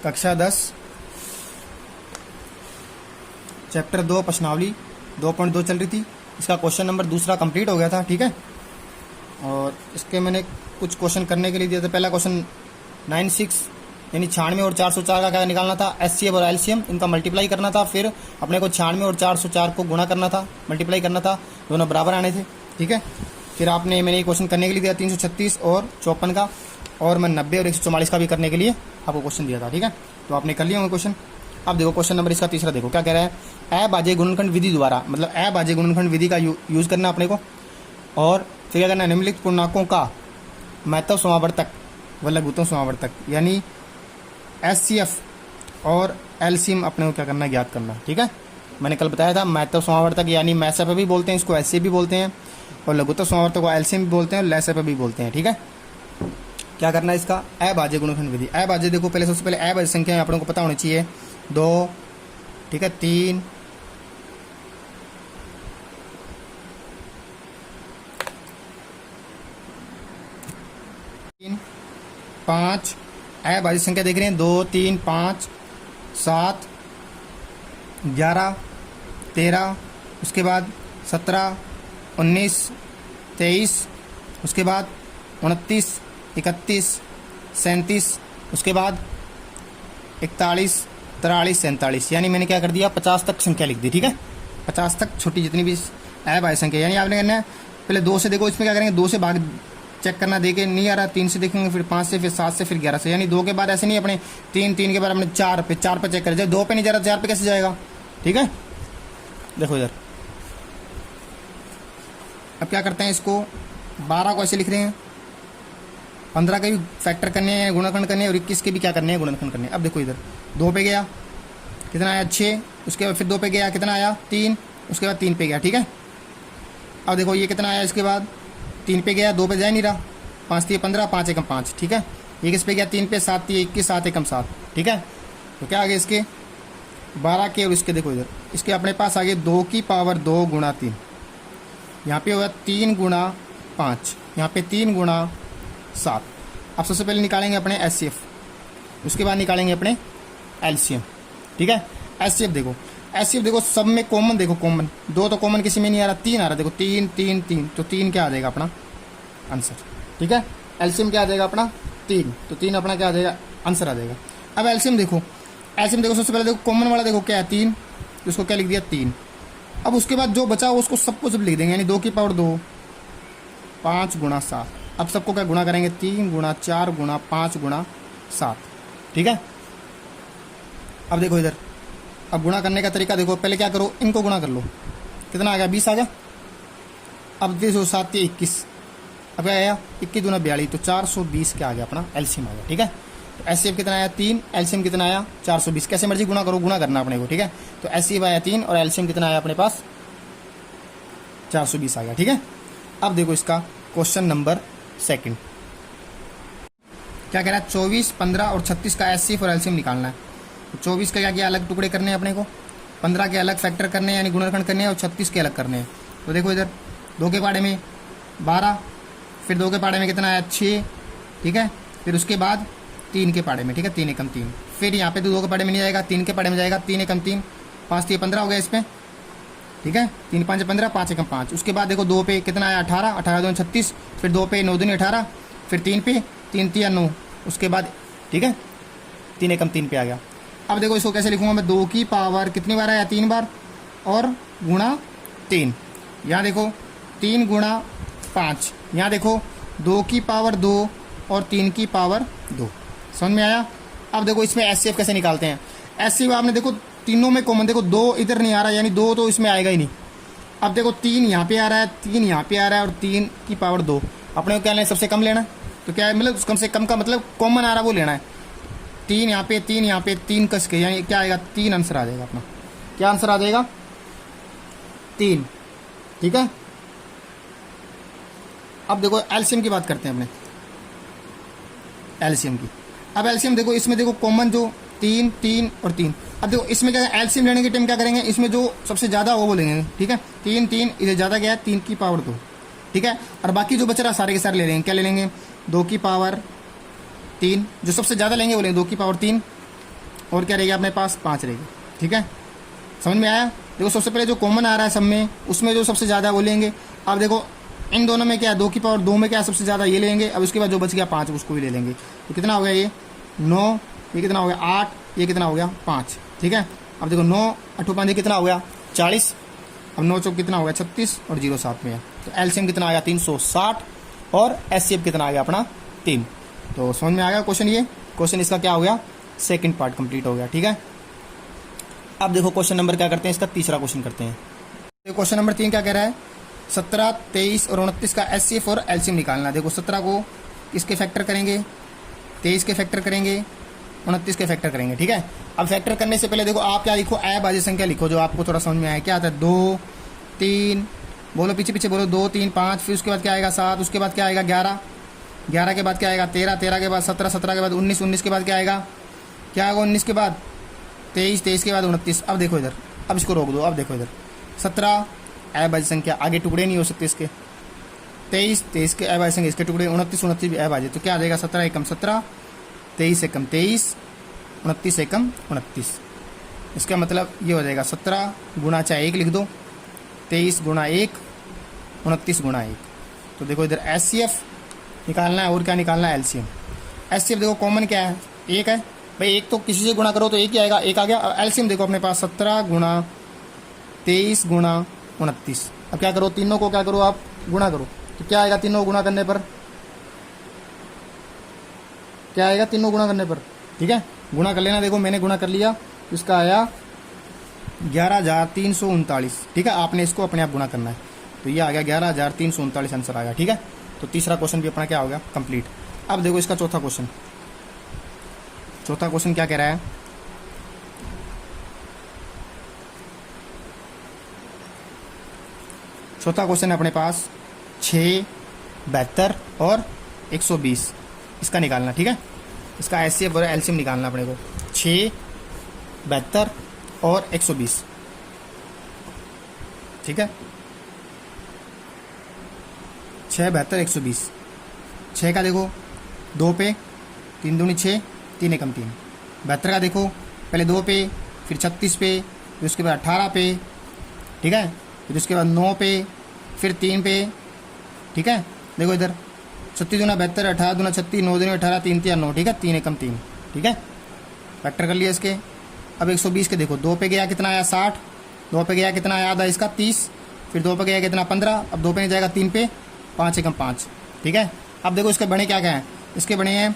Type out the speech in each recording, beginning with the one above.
कक्षा 10 चैप्टर 2 प्रश्नावली 2.2 चल रही थी। इसका क्वेश्चन नंबर दूसरा कंप्लीट हो गया था, ठीक है। और इसके मैंने कुछ क्वेश्चन करने के लिए दिया था। पहला क्वेश्चन 96 यानी 96 और 404 का क्या निकालना था, एचसीएफ और एलसीएम इनका मल्टीप्लाई करना था। फिर अपने को 96 और 404 को गुणा करना था, मल्टीप्लाई करना था, दोनों बराबर आने थे, ठीक है। फिर आपने मैंने ये क्वेश्चन करने के लिए दिया 336 और 54 का, और मैं 90 और 144 का भी करने के लिए आपको क्वेश्चन दिया था, ठीक है। तो आपने कर लिया होंगे क्वेश्चन। अब देखो क्वेश्चन नंबर इसका तीसरा, देखो क्या कह रहा है, अभाज्य गुणनखंड विधि द्वारा, मतलब अभाज्य गुणनखंड विधि का यूज करना अपने को। और फिर क्या करना है, निम्नलिखित पूर्णांकों का महत्व समावर्तक व लघुत्तम समावर्तक यानी एचसीएफ और एलसीएम अपने को क्या करना है, ज्ञात करना, ठीक है। मैंने कल बताया था महत्व समावर्तक यानी मैसएफ भी बोलते हैं, इसको एचसीएफ भी बोलते हैं, और लघुत्तम समावर्तक को एलसीएम भी बोलते हैं और लेसएफ भी बोलते हैं, ठीक है। क्या करना है इसका, अभाज्य गुणनखंड विधि। अभाज्य देखो पहले सबसे पहले अभाज्य संख्या अपने को पता होनी चाहिए 2, ठीक है, 3, 5। अभाज्य संख्या देख रहे हैं 2, 3, 5, 7, 11, 13, उसके बाद 17, 19, 23, उसके बाद 29, 31, 37, उसके बाद 41, 43, 47, यानी मैंने क्या कर दिया 50 तक संख्या लिख दी, ठीक है। 50 तक छोटी जितनी भी अभाज्य संख्या, यानी आपने करना है पहले 2 से, देखो इसमें क्या करेंगे 2 से भाग चेक करना, देखे नहीं आ रहा 3 से देखेंगे, फिर 5 से, फिर 7 से, फिर 11 से, यानी 2 के बाद ऐसे नहीं अपने 3 के बाद अपने 4 पे चेक करें। जब 2 पे नहीं जा रहा 4 पे कैसे जाएगा, ठीक है। देखो इधर अब क्या करते हैं, इसको 12 को ऐसे लिख रहे हैं, 15 के भी फैक्टर करने हैं, गुणनखंड करने हैं, और 21 के भी क्या करने हैं, गुणनखंड करने हैं। अब देखो इधर 2 पे गया कितना आया 6, उसके बाद फिर 2 पे गया कितना आया 3, उसके बाद 3 पे गया, ठीक है। अब देखो ये कितना आया, इसके बाद 3 पे गया, 2 पे जा नहीं रहा, 5 3 15, 5 1 5, ठीक है। ये किस पे गया 3 पे, 7 3 21, 7 1 7, ठीक है। तो क्या आ गया इसके 12 के, और इसके देखो इधर इसके अपने पास आ गए 2 की पावर 2 गुणा 3, यहाँ पे होगा 3 गुणा 5, यहाँ पे 3 गुणा 7। अब सबसे पहले निकालेंगे अपने एचसीएफ, उसके बाद निकालेंगे अपने एलसीएम, ठीक है। एचसीएफ देखो सब में कॉमन, देखो कॉमन 2 तो कॉमन किसी में नहीं आ रहा, 3 आ रहा, देखो 3 3 3, तो 3 क्या आ जाएगा अपना आंसर, ठीक है। एलसीएम क्या आ जाएगा अपना 3, तो 3 अपना क्या आ जाएगा आंसर आ जाएगा। अब एलसीएम देखो सबसे पहले देखो कॉमन वाला देखो क्या है 3, उसको क्या लिख दिया 3। अब उसके बाद जो बचा उसको सबको सब लिख देंगे, यानी 2 की पावर 2, 5 गुणा 7। अब सबको क्या गुणा करेंगे 3 गुणा 4 गुणा 5 गुणा 7, ठीक है। अब देखो इधर, अब गुणा करने का तरीका देखो, पहले क्या करो इनको गुणा कर लो, कितना आ गया 20 आ गया। अब देखो 7 3 21, अब क्या आया 21 दूना 42, तो 420 क्या आ गया अपना एलसीएम आ गया, ठीक है। तो एचसीएफ कितना आया 3, एलसीएम कितना आया 420, कैसे मर्जी गुणा करो, गुणा करना अपने को, ठीक है। तो एचसीएफ आया 3 और एलसीएम कितना आया अपने पास 420 आ गया, ठीक है। अब देखो इसका क्वेश्चन नंबर 2 क्या कह रहा है, 24 15 और 36 का एचसीएफ और एलसीएम निकालना है। तो 24 का क्या किया अलग टुकड़े करने हैं अपने को, 15 के अलग फैक्टर करने हैं यानी गुणनखंड करने हैं, और 36 के अलग करने हैं। तो देखो इधर 2 के पाड़े में 12, फिर 2 के पाड़े में कितना आया 6, ठीक है। फिर उसके बाद 3 के पाड़े में, ठीक है, 3 एकम 3, फिर यहाँ पे तो 2 के पाड़े में नहीं जाएगा, 3 के पाड़े में जाएगा, 3 एकम 3, 5 3 15 हो गया इसमें, ठीक है। 3 5 15, 5 एकम 5। उसके बाद देखो 2 पे कितना आया 18, 18 2 36, फिर 2 पे 9 2 18, फिर 3 पे 3 3 9, उसके बाद ठीक है 3 एकम 3 पे आ गया। अब देखो इसको कैसे लिखूंगा मैं, 2 की पावर कितनी बार आया 3 बार, और गुणा 3, यहाँ देखो 3 गुणा 5, यहाँ देखो 2 की पावर 2 और 3 की पावर 2, समझ में आया। अब देखो इसमें एचसीएफ कैसे निकालते हैं, एचसीएफ आपने देखो तीनों में कॉमन, देखो 2 इधर नहीं आ रहा, यानी 2 तो इसमें आएगा ही नहीं। अब देखो 3 यहाँ पे आ रहा है, 3 यहाँ पे आ रहा है, और 3 की पावर 2, अपने को क्या लेना है सबसे कम लेना है। तो क्या है मतलब कम से कम का मतलब कॉमन आ रहा है वो लेना है। 3 यहाँ पे 3 यहाँ पे 3 कस के, यानी क्या आएगा 3 आंसर आ जाएगा अपना, क्या आंसर आ जाएगा 3, ठीक है। अब देखो एलसीएम की बात करते हैं अपने, एलसीएम की। अब एलसीएम देखो इसमें देखो कॉमन जो 3 3 और 3। अब देखो इसमें क्या है एलसीएम लेने के टाइम क्या करेंगे, इसमें जो सबसे ज़्यादा वो बोलेंगे, ठीक है। 3 3 इधर ज़्यादा गया है, 3 की पावर 2, ठीक है। और बाकी जो बच रहा सारे के सारे ले लेंगे, क्या ले लेंगे 2 की पावर 3, जो सबसे ज़्यादा लेंगे वो लेंगे 2 की पावर 3, और क्या रहेगा अपने पास 5 रहेगी। ठीक है, समझ में आया। देखो सबसे पहले जो कॉमन आ रहा है सब में, उसमें जो सबसे ज़्यादा वो लेंगे। अब देखो इन दोनों में क्या है, 2 की पावर 2 में क्या है सबसे ज़्यादा, ये लेंगे। अब उसके बाद जो बच गया 5 उसको भी ले लेंगे। तो कितना हो गया ये 9, ये कितना हो गया 8, ये कितना हो गया 5। ठीक है, अब देखो 9 8 5 कितना हो गया 40। अब 9 चौक कितना हो गया 36 और 0 साथ में है। तो एलसीएम कितना आ गया 360 और एचसीएफ कितना आ गया अपना 3। तो समझ में आ गया क्वेश्चन। ये क्वेश्चन इसका क्या हो गया, सेकंड पार्ट कंप्लीट हो गया। ठीक है, अब देखो क्वेश्चन नंबर क्या करते हैं, इसका तीसरा क्वेश्चन करते हैं। क्वेश्चन नंबर 3 क्या कह रहा है, 17, 23 और 29 का एचसीएफ और एलसीएम निकालना। देखो 17 को किसके फैक्टर करेंगे, 23 के फैक्टर करेंगे, 29 के फैक्टर करेंगे। ठीक है, अब फैक्टर करने से पहले देखो आप क्या लिखो, अभाज्य संख्या लिखो जो आपको थोड़ा समझ में आए। क्या आता है 2 3, बोलो पीछे पीछे बोलो, 2 3 5, फिर उसके बाद क्या आएगा 7, उसके बाद क्या आएगा 11, 11 के बाद क्या आएगा 13, 13 के बाद 17, 17 के बाद 19, 19 के बाद क्या आएगा 19 के बाद 23, 23 के बाद 29। अब देखो इधर, अब इसको रोक दो। अब देखो इधर 17 अभाज्य संख्या, आगे टुकड़े नहीं हो सकते इसके। 23, 23 के अभाज्य संख्या इसके टुकड़े, 29, 29 भी अभाज्य। तो क्या आ जाएगा 17 एकम 17, 23 एकम 23, 29 एकम 29। इसका मतलब ये हो जाएगा 17 गुणा चाहे 1 लिख दो, 23 गुणा 1, 29 गुणा 1। तो देखो इधर एचसीएफ निकालना है और क्या निकालना है एलसीएम। एचसीएफ देखो कॉमन क्या है 1 है भाई, 1 तो किसी से गुणा करो तो 1 ही आएगा, 1 आ गया। एलसीएम देखो अपने पास 17 गुणा 23 गुणा 29। अब क्या करो, तीनों को क्या करो आप गुणा करो। तो क्या आएगा तीनों गुणा करने पर, क्या आएगा तीनों गुणा करने पर। ठीक है, गुणा कर लेना। देखो मैंने गुणा कर लिया, तो इसका आया 11,339। ठीक है, आपने इसको अपने आप गुणा करना है। तो ये आ गया 11,339 आंसर आ गया। ठीक है, तो तीसरा क्वेश्चन भी अपना क्या हो गया कंप्लीट। अब देखो इसका चौथा क्वेश्चन। चौथा क्वेश्चन क्या कह रहा है, चौथा क्वेश्चन है अपने पास 6, 72 और 120 इसका निकालना। ठीक है, इसका एचसीएफ और एलसीएम निकालना अपने को। 6, 72 और 120। ठीक है, 6, 72 120। 6 का देखो 2 पे, 3 दूनी 6, 3 एकम 3। 72 का देखो पहले 2 पे, फिर 36 पे, फिर उसके बाद 18 पे। ठीक है, फिर उसके बाद 9 पे, फिर 3 पे। ठीक है, देखो इधर 36 दूना 72, 18 दूना 36, 9 दूनी 18, 3 3 9। ठीक है, 3 एकम 3। ठीक है, फैक्टर कर लिया इसके। अब 120 के देखो 2 पे गया कितना आया 60, 2 पे गया कितना आया आधा इसका 30, फिर 2 पे गया कितना 15, अब 2 पे नहीं जाएगा 3 पे, 5 एकम 5। ठीक है, अब देखो इसके बने क्या क्या हैं, इसके बने हैं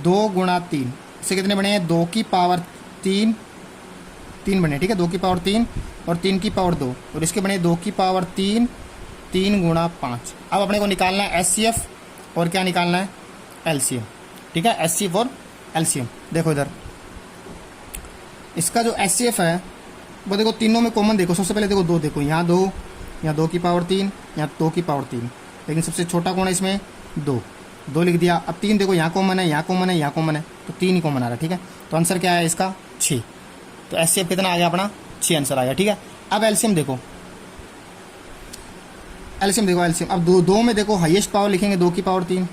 2 गुणा 3। इससे कितने बने हैं 2 की पावर 3, 3 बने। ठीक है, 2 की पावर 3 और 3 की पावर 2, और इसके बने 2 की पावर 3, 3 गुणा 5। अब अपने को निकालना है एचसीएफ और क्या निकालना है एलसीएम। ठीक है, एचसीएफ और एलसीएम। देखो इधर इसका जो एचसीएफ है वो देखो तीनों में कॉमन देखो। सबसे पहले देखो 2 देखो, यहाँ 2, यहाँ 2 की पावर 3, यहाँ 2 की पावर 3, लेकिन सबसे छोटा कौन है इसमें 2 लिख दिया। अब 3 देखो यहाँ कॉमन है, यहाँ कॉमन है, यहाँ कॉमन है, तो 3 ही कॉमन आ रहा है। ठीक है, तो आंसर क्या है इसका 6। तो एचसीएफ कितना आ गया अपना 6 आंसर आ गया। ठीक है, अब एलसीएम देखो, एलसीएम देखो एलसीएम। अब 2 में देखो हाईएस्ट पावर लिखेंगे 2 की पावर 3,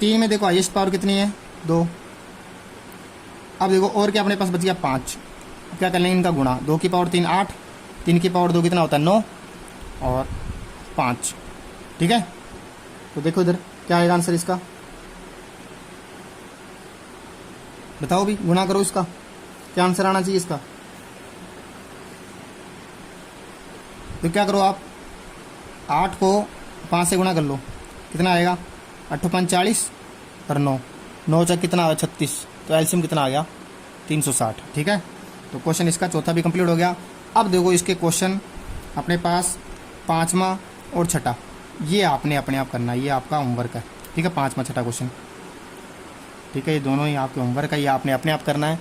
3 में देखो हाईएस्ट पावर कितनी है 2। अब देखो और क्या अपने पास बच गया 5। अब क्या कर लेंगे इनका गुणा, 2 की पावर 3 8, 3 की पावर 2 कितना होता है 9 और 5। ठीक है, तो देखो इधर क्या आएगा आंसर इसका, बताओ भी, गुणा करो इसका, क्या आंसर आना चाहिए इसका। तो क्या करो आप 8 को 5 से गुणा कर लो, कितना आएगा 8 5 40 और 9, 9 चक कितना आया 36। तो एलसीएम कितना आ गया 360। ठीक है, तो क्वेश्चन इसका चौथा भी कंप्लीट हो गया। अब देखो इसके क्वेश्चन अपने पास 5वां और 6ठा, ये आपने अपने आप करना है, ये आपका होमवर्क है। ठीक है, 5वां 6ठा क्वेश्चन। ठीक है, ये दोनों ही आपके होमवर्क है, ये आपने अपने आप करना है।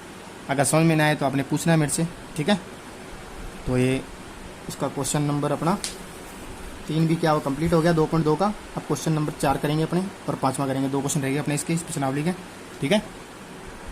अगर समझ में ना आए तो आपने पूछना है मेरे से। ठीक है, तो ये इसका क्वेश्चन नंबर अपना 3 भी क्या हो कंप्लीट हो गया 2.2 का। अब क्वेश्चन नंबर 4 करेंगे अपने और 5वां करेंगे। 2 क्वेश्चन रहेंगे अपने इसके स्पेशल नावली के। ठीक है।